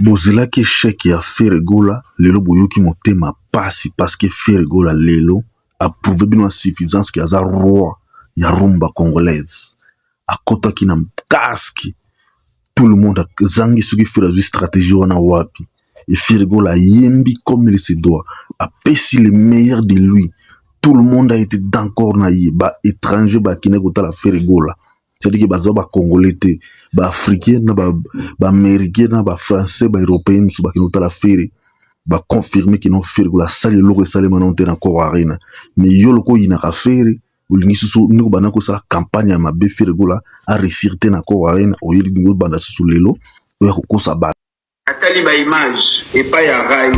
bozela ki échec ya Ferregola lelo boyoki motema pasi parce que Ferregola lelo a prouvé bino suffisance ki aza roi ya rumba congolaise akotaki na casque tout le monde zangi soki fera une stratégie wana wapi et Ferregola yembi comme il se doit a pesi le meilleur de lui. Tout le monde a été d'accord na ye ba étranger ba kine kota la Ferregola. C'est-à-dire que baza ba congolais te ba africain na ba américain na ba français ba européen su ba kine kota la Ferre ba confirmer que non Ferregola sali loko sali manonte na ko arena mais yo loko ina ka Ferre ulingi susu niko bana ko sala campagne ya mabe Ferregola a réussir te na ko arena o yeli ngo banda susu lelo o ko sa ba Atali ba image et pas ya Rai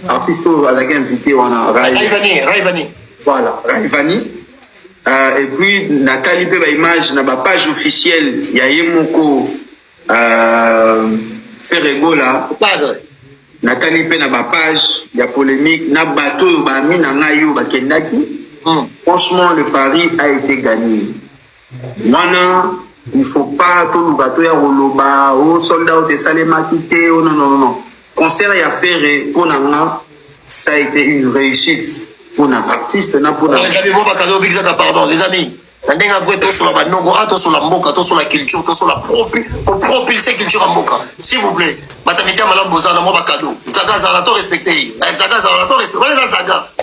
artiste avec invité wana Raivani voilà Raivani et puis Nathalie pe ba image na ba page officielle ya Yemoko Ferregola Nathalie pe na ba page ya polémique na bateau ba mina ngayo ba kendaki franchement le pari a été gagné wana. Il ne faut pas tout le bateau ya roloba au soldat au Salema quitté oh non concert ya faire pour nanga ça a été une réussite pour un artiste na pour les amis bon ba kazo bigza pardon les amis ndenga vwe to sur la nongo to sur la mboka to sur la culture to sur la propulser culture en mboka s'il vous plaît batamite malam bozana mo ba cadeau zaga za to respecter zaga za to respecter wala zaga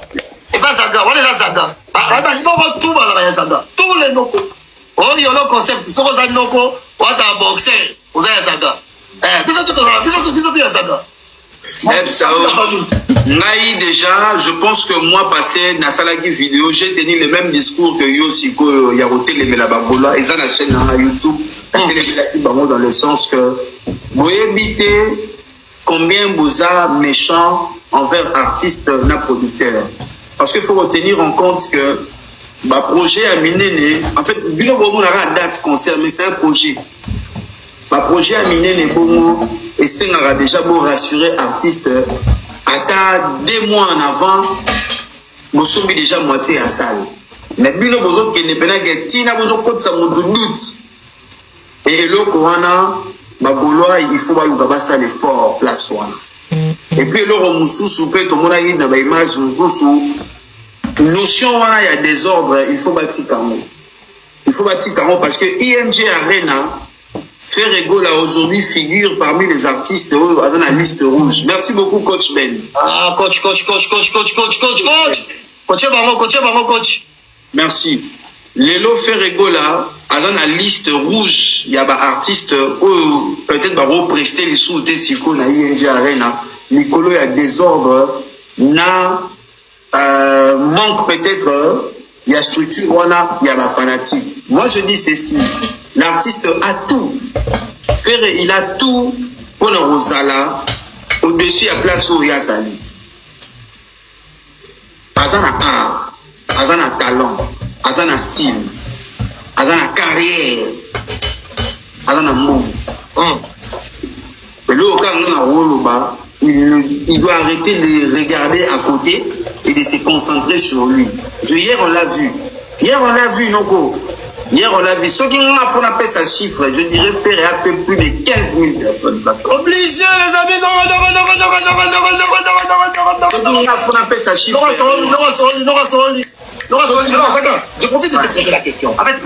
et pas zaga wala zaga ba nongo tout ba la zaga tous les noko. Oh, il y a un concept. Si vous avez un noko, vous avez un boxeur, vous avez un saga. Bisous, saga. Naï déjà, je pense que moi passé dans la vidéo, j'ai tenu le même discours que Yosiko Yaroté les Melabagola et ça la chaîne YouTube, dans le sens que vous évitez combien vous avez méchant envers artistes na producteurs. Parce qu'il faut retenir en compte que bah projet à Minene, en fait, bilo bomo na date concert, mais c'est un projet. Bah projet à Minene bomo et c'est déjà beau rassurer artiste. Attends 2 mois en avant, vous sommes déjà moitié à salle. Mais bilo bozo qui ne pena que tina bozo côte ça mon doute. Et le corona, bah boloa il faut ba luka basa l'effort place wana. Et puis le romususu peut tout monde a eu dans ba image mususu. Notion il y a désordre, il faut bâtir Camo. Il faut bâtir Camo parce que ING Arena, Ferregola aujourd'hui figure parmi les artistes dans la liste rouge. Merci beaucoup, coach Ben. Ah, coach. Coach Coach. Merci. Lelo Ferregola dans la liste rouge, il y a des artistes peut-être va prester les sous de Siko na ING Arena. Nicolo, il y a désordre. Manque peut-être il y a structure il y a la fanatique. Moi je dis ceci, l'artiste a tout. Ferre il a tout pour le Rosala au-dessus à place où il y a Zali. Azana art, Azana talent, Azana style, Azana carrière, Azana mot. Et là quand on a Roloba, il doit arrêter de regarder à côté et de se concentrer sur lui. Hier, on l'a vu, Noko. Hier, on l'a vu. Ceux qui ont fait sa chiffre, je dirais, Ferre a fait plus de 15 000 personnes. Obligé, les amis, non. Je profite de te poser la question. En fait,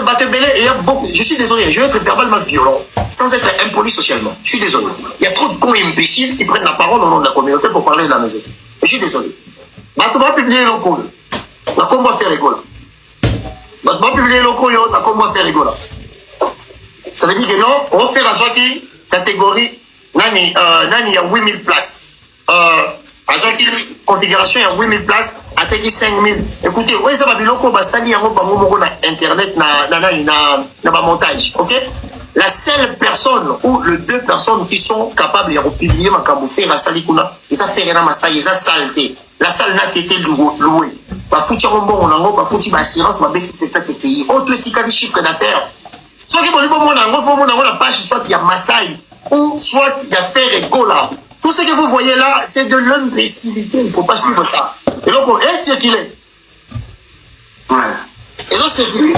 Batebele, il y a beaucoup. Je suis désolé, je vais être verbalement violent, sans être impoli socialement. Je suis désolé. Il y a trop de cons imbéciles qui prennent la parole au nom de la communauté pour parler de la musique. Je suis désolé. Bateba publier le code. La combat faire rigola. Bateba publier le code, la combat faire rigola. Ça veut dire que non, on fait la sortie catégorie nani il y a 8000 places. Azaki configuration il y a 8000 places, attaque 5000. Écoutez, ouais ça va biloko basali yango bango moko na internet na montage, OK? La seule personne ou les 2 personnes qui sont capables de publier ma faire la salle kuna, ils a fait na masai, ils a saleté. La salle n'a été louée. Ba fouti rombo onango, ba fouti ba assurance, ba bête spectacle pays. Autre tika di chiffre d'affaires. Soit qui bon monango, faut monango la page soit il y a Masai ou soit il y a Ferregola. Tout ce que vous voyez là, c'est de l'imbécilité, il faut pas suivre ça. Et donc on est circulé. Ouais. Et donc c'est plus.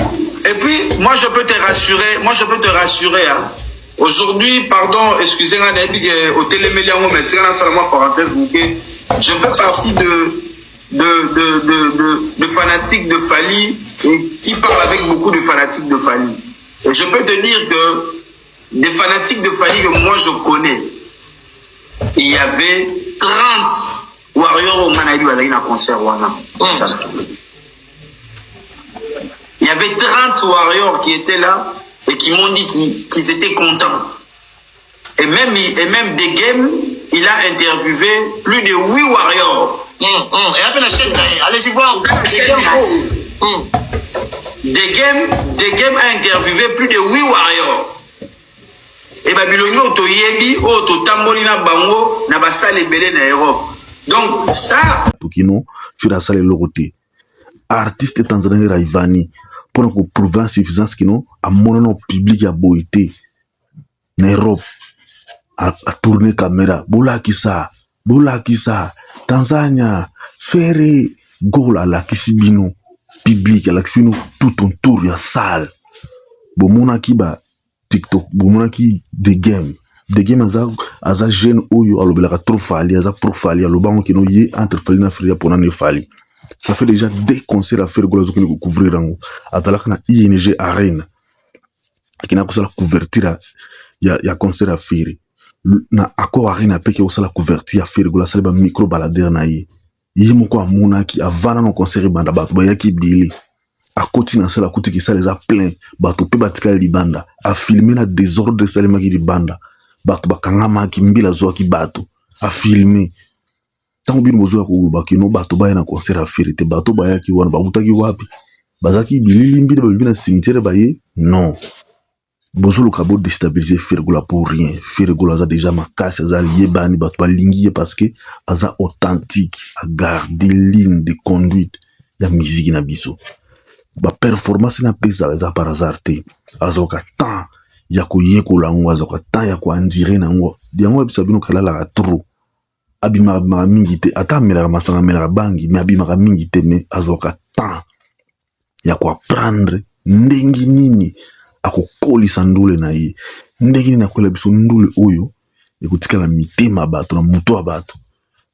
Et puis moi je peux te rassurer, hein. Aujourd'hui, pardon, excusez-moi, au téléméliango, mais tirant seulement parenthèse, je fais partie de fanatiques de Fally et qui parle avec beaucoup de fanatiques de Fally. Et je peux te dire que des fanatiques de Fally que moi je connais, il y avait 30 warriors au Manaïbi Bazali na concert wana. Il y avait 30 warriors qui étaient là et qui m'ont dit qu'ils étaient contents. Et même des games, il a interviewé plus de 8 warriors. Et après la chaîne, allez-y voir. Des games a interviewé plus de 8 warriors. Et Babylone otoyebi ototamboli na bango na basale belé na Europe. Donc ça Tokino fira sale loroté. Artiste tanzanien Raivani pour nous prouver en suffisance kino a monono public a boité na Europe a tourner caméra bola kisa Tanzania Ferry gola la kisibino public la kisibino tout un tour ya salle bomona kiba TikTok bomona ki de game aza jeune oyo alobelaka trop Fally aza pro Fally alobango kino ye entre Fally na Frère pona ne Fally. Ça fait déjà 2 concerts à faire gola zokini couvrir rango atalaka na ING Arena akina kusala couverture ya concert à faire na accord Arena peke osala couverture ya faire gola sala ba micro balader na ye moko amonaki avana no concert banda bato bayaki bili akoti na sala kuti ki sala za plein bato pe batika libanda a filmer na désordre salema ki libanda bato bakangama ki mbila zo ki bato a filmer tango bino bozo ya kuluba kino bato baya na concert à faire te bato baya ki wana babutaki wapi bazaki bilili mbili babibi na cimetière baye non bozo lokabo déstabiliser Fergola pour rien. Fergola a déjà makasi aza liebani bato balingi parce que aza authentique a garder ligne de conduite ya musique na biso ba performance na pesa aza par hasard te azoka temps ya koyekola ngo azoka temps ya ko andire na ngo diango bisa bino kala la trop abima mingi te ata mela masanga mela bangi mais abima mingi te mais azoka temps ya ko apprendre ndengi nini akokolisa ndule na ye ndenge nini akola biso ndule oyo ekotikala mitema bato na muto ya bato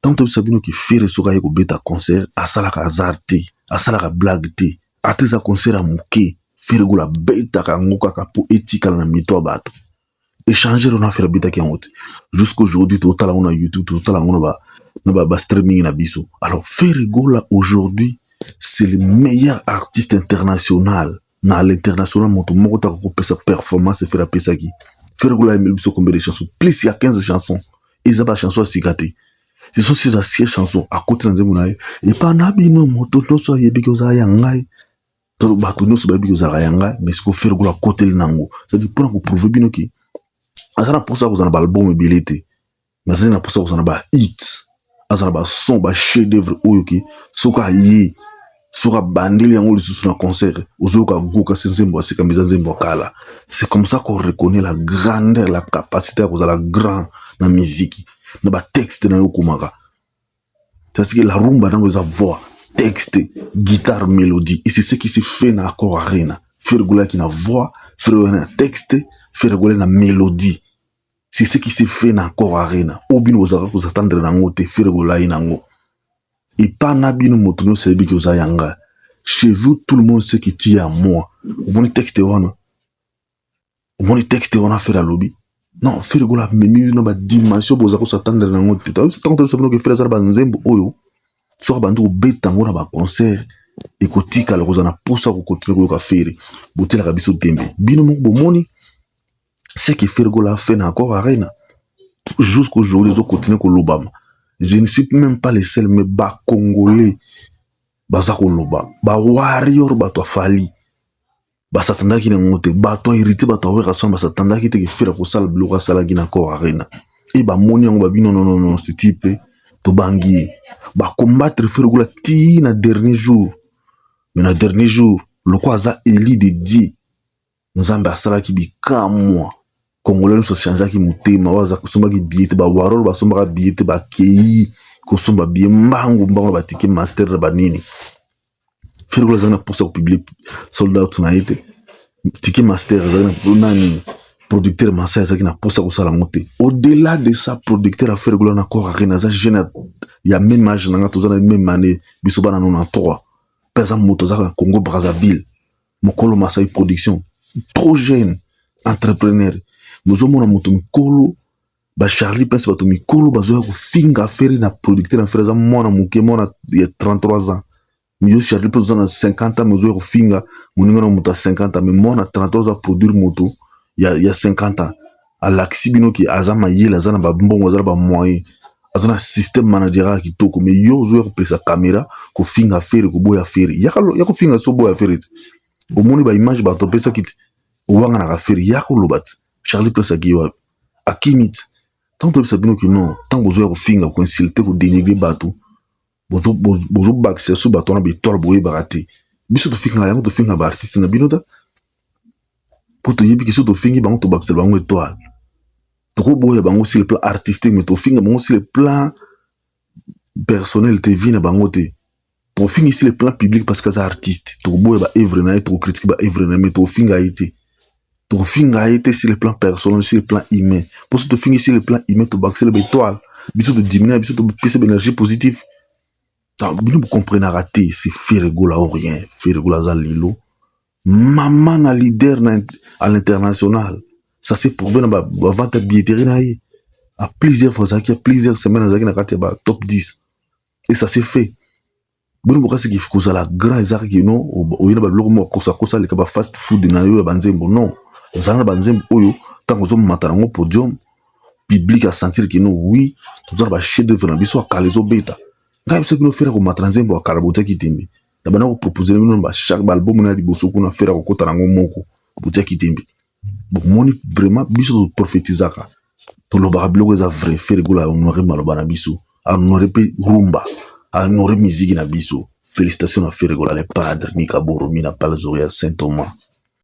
tant to sabino ki fere soka ye kobeta concert asalaka hasard te asalaka blague te ateza concert a muke Fergola beta kango kaka po etikala na mito ya bato échanger on a fait beta ki ngote jusqu'aujourd'hui total on a YouTube total on a ba streaming na biso. Alors Fergola aujourd'hui c'est le meilleur artiste international na l'international moto moko ta ko pesa performance faire pesa ki Fergola emel biso combien de chansons plus il y a 15 chansons ils ba chansons sikate ce sont ces 6 chansons à côté na nzembo na ye et pas na bino moto to so yebi ko za yangai to bato no so ba bi ko za yangai mais ce ko Fergola côté nango ça dit pour ko prouver bino ki azana pour ça ko za na album bilité mais ça na pour ça ko za na ba hit azana ba son ba chef d'œuvre oyo ki soka yi sura bandeli yango lisusu na concert ozoka goka sensembo asika mizanzembo kala. C'est comme ça qu'on reconnaît la grandeur la capacité à la grand na musique na ba texte na yokumaka c'est que la rumba dans sa voix texte guitare mélodie et c'est ce qui se fait na accord Arena Fergola qui na voix Fergola na texte Fergola na mélodie c'est ce qui se fait na accord Arena obino ozaka ko s'attendre nango te Fergola inango. Et pas nabino motono sebi ki ozayanga. Chez vous, tout le monde sait que tu es à moi. Au bon texte wana. Au bon texte wana faire la lobby. Non, Fergola memi no ba dimension bozako s'attendre na ngote. C'est tant que ça que faire ça ba nzembo oyo. So ba ndo beta ngona ba concert. Et kotika la kozana posa ko continuer ko faire. Botela ka biso tembe. Bino mo bomoni. C'est que Fergola fait na encore Arena. Jusqu'aujourd'hui, ils ont continué ko lobama. Je ne suis même pas les seuls, mais ba Congolais, baza koloba, ba warrior bato Fally, ba satanda ki na ngote, bato hérité bato wera son, ba satanda ki te ke fera ko sala bloka sala ki na ko Arena. Et ba moni yango ba bino non ce type to bangi, ba combattre Fergola ti na dernier jour. Mais na dernier jour, le quoi za Eli de Dieu, nzambe asala ki bi kamwa. Congolais nous change qui mutema waza kusomba ki billet ba waroro ba somba billet ba kei kusomba billet mbangu ba tiki master ba nini Fergola zana pour ça publier soldat tunaite tiki master zana nani producteur Massa ezaki na posa kosala ngote. Au-delà de ça, producteur affaire gola na corps rien za jeune ya même âge na toza na même année biso bana 93. Pesa moto za Congo Brazzaville. Mokolo Massa production. Trop jeune entrepreneur. Mozo mona moto mikolo ba Charlie Prince bato mikolo bazo ko finga affaire na producteur affaire za mona muke mona ya 33 ans. Mieux Charlie Prince na 50 ans mozo ko finga moninga na moto 50 ans mais mona 33 ans produire moto il y a 50 ans à l'axibino qui azama yela azana ba mbongo azana ba moyen azana système managérial qui toko mais yo zo ko pesa caméra ko finga affaire ko boya affaire ya ko finga so boya affaire au moni ba image ba to pesa kit o wanga na affaire ya ko lobat Charlie Prince akiwa akimit tant to sabino ki non tant bozo ko finga ko insulter ko dénigrer bato bozo baxer so bato na bitol boye barate biso to finga ba artiste na binoda pour te dire que si tu finis bango to baxel bango étoile trop boya bango sur le plan artistique mais to finis bango sur le plan personnel te vie na bango te to finis sur le plan public parce que c'est artiste to boya ba œuvre na to critique ba œuvre na mais to finis a été sur le plan personnel sur le plan humain pour te finis sur le plan humain to baxel ba étoile biso to diminuer biso to pisse énergie positive ça vous comprenez raté c'est faire gola ou rien faire gola za lilo maman na leader à l'international ça s'est prouvé dans la vente de billetterie à plusieurs fois ça qui a plusieurs semaines dans la top 10 et ça s'est fait bon pourquoi c'est qu'il faut que la grand ezar qui non au yina ba bloko mo kosa le ka fast food na yo banzembo non zana banzembo oyo tant que matana ngo podium public à sentir que non oui tout ça ba chef de vraiment biso akalezo beta ngai c'est que no faire ko matranzembo akarabota kitembe na bana ko proposer no ba chaque album na liboso kuna faire ko kota nango moko butia kitembe bon moni vraiment biso prophétisaka to lo ba bloko za vrai faire gola honorer maloba na biso honorer pe rumba honorer musique na biso félicitations à faire gola les padres Mikaboro mina Palzoria Saint Thomas